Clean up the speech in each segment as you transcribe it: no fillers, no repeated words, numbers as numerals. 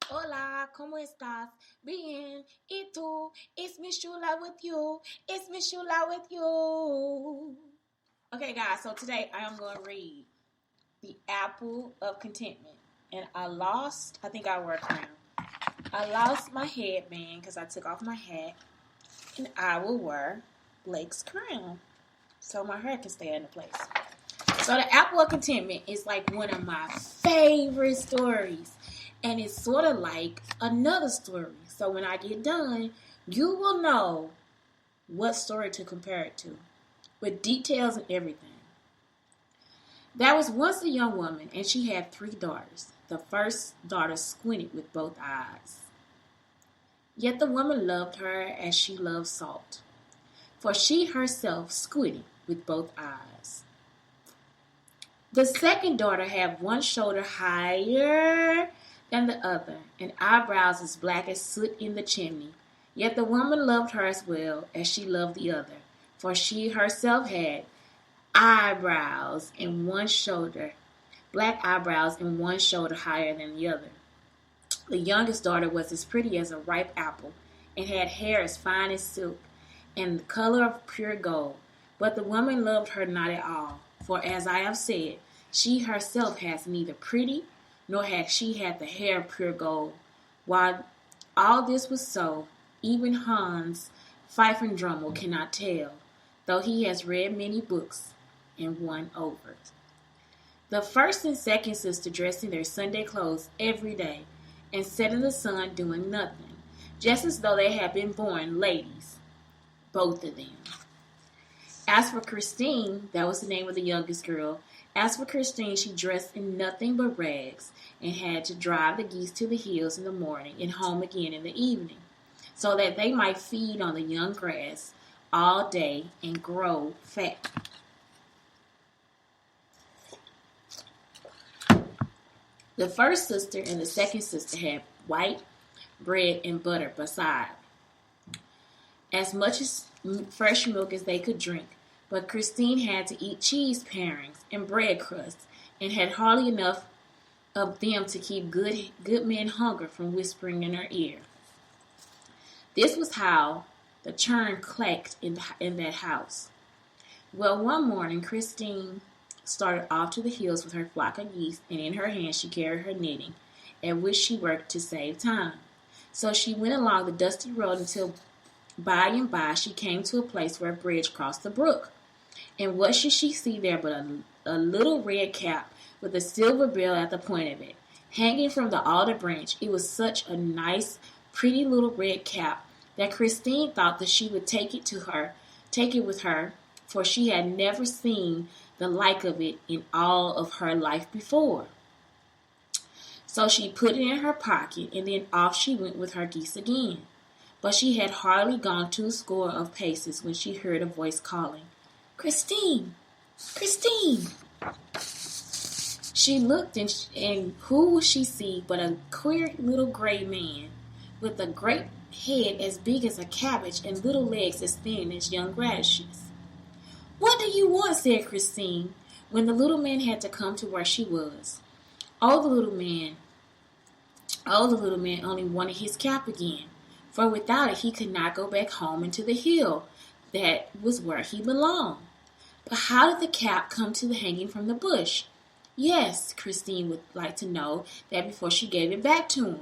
Hola, ¿cómo estás? Bien. ¿Y tú? It's Miss Shula with you. It's Miss Shula with you. Okay, guys, so today I am going to read The Apple of Contentment. And I think I wear a crown. I lost my headband because I took off my hat. And I will wear Blake's crown so my hair can stay in the place. So The Apple of Contentment is like one of my favorite stories. And it's sort of like another story. So when I get done, you will know what story to compare it to, with details and everything. There was once a young woman, and she had 3 daughters. The first daughter squinted with both eyes. Yet the woman loved her as she loved salt, for she herself squinted with both eyes. The second daughter had one shoulder higher than the other, and eyebrows as black as soot in the chimney. Yet the woman loved her as well as she loved the other, for she herself had eyebrows in one shoulder, black eyebrows in one shoulder higher than the other. The youngest daughter was as pretty as a ripe apple, and had hair as fine as silk, and the color of pure gold. But the woman loved her not at all, for as I have said, she herself has neither pretty, nor had she had the hair of pure gold. While all this was so, even Hans Pfeifendrummel cannot tell, though he has read many books and won over. The first and second sister dressed in their Sunday clothes every day, and sat in the sun doing nothing, just as though they had been born ladies, both of them. As for Christine, that was the name of the youngest girl. As for Christine, she dressed in nothing but rags, and had to drive the geese to the hills in the morning and home again in the evening, so that they might feed on the young grass all day and grow fat. The first sister and the second sister had white bread and butter beside, as much as fresh milk as they could drink. But Christine had to eat cheese parings and bread crusts, and had hardly enough of them to keep good men hunger from whispering in her ear. This was how the churn clacked in that house. Well, one morning Christine started off to the hills with her flock of geese, and in her hand she carried her knitting, at which she worked to save time. So she went along the dusty road until by and by she came to a place where a bridge crossed the brook. And what should she see there but a little red cap with a silver bell at the point of it, hanging from the alder branch. It was such a nice, pretty little red cap that Christine thought that she would take it with her, for she had never seen the like of it in all of her life before. So she put it in her pocket, and then off she went with her geese again. But she had hardly gone 20 of paces when she heard a voice calling, "Christine! Christine!" She looked, and who would she see but a queer little gray man, with a great head as big as a cabbage and little legs as thin as young radishes. "What do you want?" said Christine, when the little man had to come to where she was. Oh, the little man only wanted his cap again, for without it he could not go back home into the hill. That was where he belonged. But how did the cap come to the hanging from the bush? Yes, Christine would like to know that before she gave it back to him.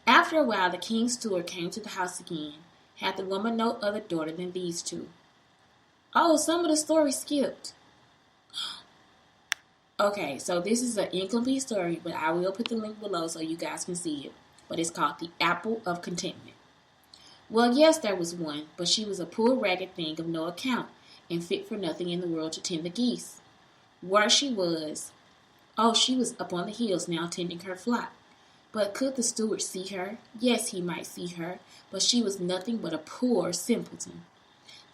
After a while, the king's steward came to the house again. Had the woman no other daughter than these two? Oh, some of the story skipped. Okay, so this is an incomplete story, but I will put the link below so you guys can see it. But it's called The Apple of Contentment. Well, yes, there was one, but she was a poor ragged thing of no account, and fit for nothing in the world to tend the geese. Where she was up on the hills now tending her flock. But could the steward see her? Yes, he might see her, but she was nothing but a poor simpleton.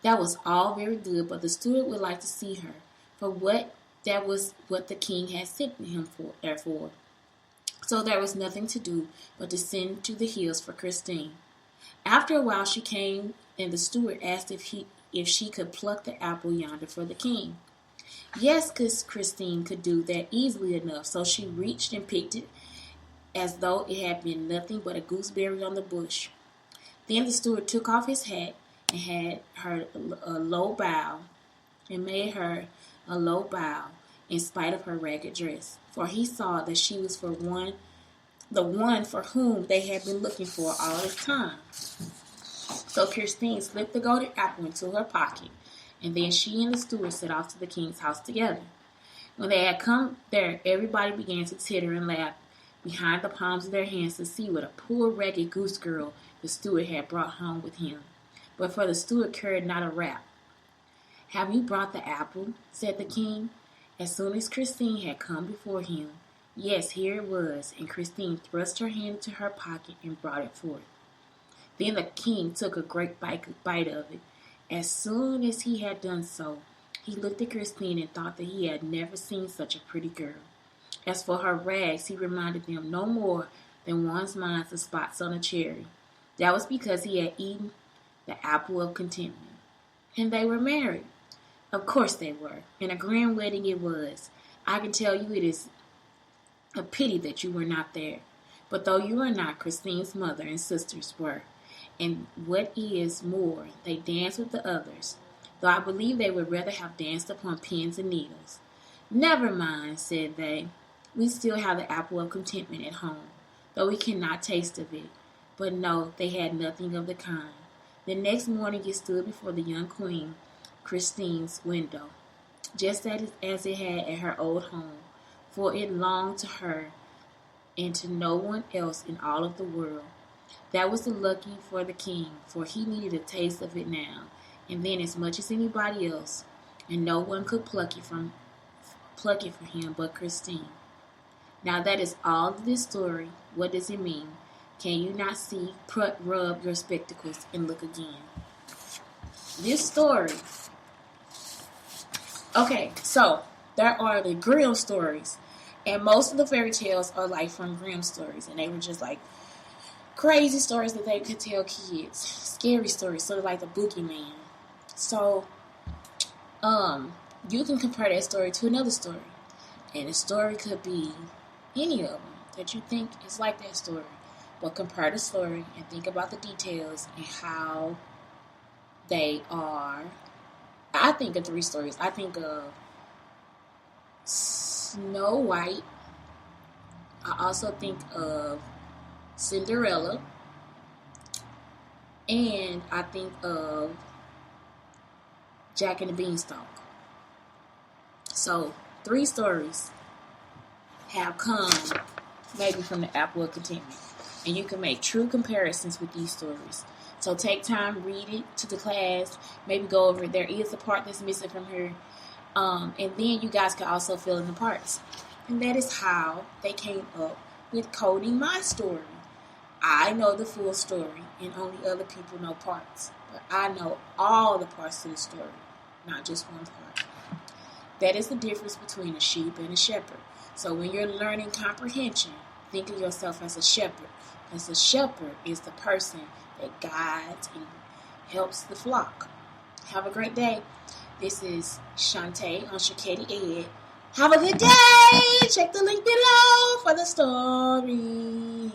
That was all very good, but the steward would like to see her, for that was what the king had sent him for. Therefore, so there was nothing to do but to send to the hills for Christine. After a while she came, and the steward asked if she could pluck the apple yonder for the king. Yes, Christine could do that easily enough, so she reached and picked it as though it had been nothing but a gooseberry on the bush. Then the steward took off his hat and had her a low bow, and made her a low bow in spite of her ragged dress, for he saw that she was the one for whom they had been looking for all this time. So Christine slipped the golden apple into her pocket, and then she and the steward set off to the king's house together. When they had come there, everybody began to titter and laugh behind the palms of their hands to see what a poor ragged goose girl the steward had brought home with him. But for the steward cared not a rap. "Have you brought the apple?" said the king, as soon as Christine had come before him. Yes, here it was, and Christine thrust her hand into her pocket and brought it forth. Then the king took a great bite of it. As soon as he had done so, he looked at Christine and thought that he had never seen such a pretty girl. As for her rags, he reminded them no more than one's minds of spots on a cherry. That was because he had eaten the apple of contentment. And they were married. Of course they were, and a grand wedding it was. I can tell you it is a pity that you were not there. But though you were not, Christine's mother and sisters were. And what is more, they danced with the others, though I believe they would rather have danced upon pins and needles. "Never mind," said they. "We still have the apple of contentment at home, though we cannot taste of it." But no, they had nothing of the kind. The next morning it stood before the young queen, Christine's window, just as it had at her old home, for it belonged to her and to no one else in all of the world. That was the lucky for the king, for he needed a taste of it now, and then as much as anybody else, and no one could pluck it for him but Christine. Now that is all of this story. What does it mean? Can you not see? Rub your spectacles and look again. This story. Okay, so there are the Grimm stories, and most of the fairy tales are like from Grimm stories, and they were just like crazy stories that they could tell kids, scary stories, sort of like the boogeyman. So, you can compare that story to another story, and the story could be any of them that you think is like that story. But compare the story and think about the details and how they are. I think of 3 stories. I think of Snow White. I also think of Cinderella. And I think of Jack and the Beanstalk. So 3 stories have come maybe from the Apple of Contentment. And you can make true comparisons with these stories. So take time, read it to the class, maybe go over it. There is a part that's missing from here. And then you guys can also fill in the parts. And that is how they came up with coding my story. I know the full story, and only other people know parts. But I know all the parts of the story, not just one part. That is the difference between a sheep and a shepherd. So when you're learning comprehension, think of yourself as a shepherd. Because a shepherd is the person that guides and helps the flock. Have a great day. This is Shantae on Shaketi Ed. Have a good day. Check the link below for the story.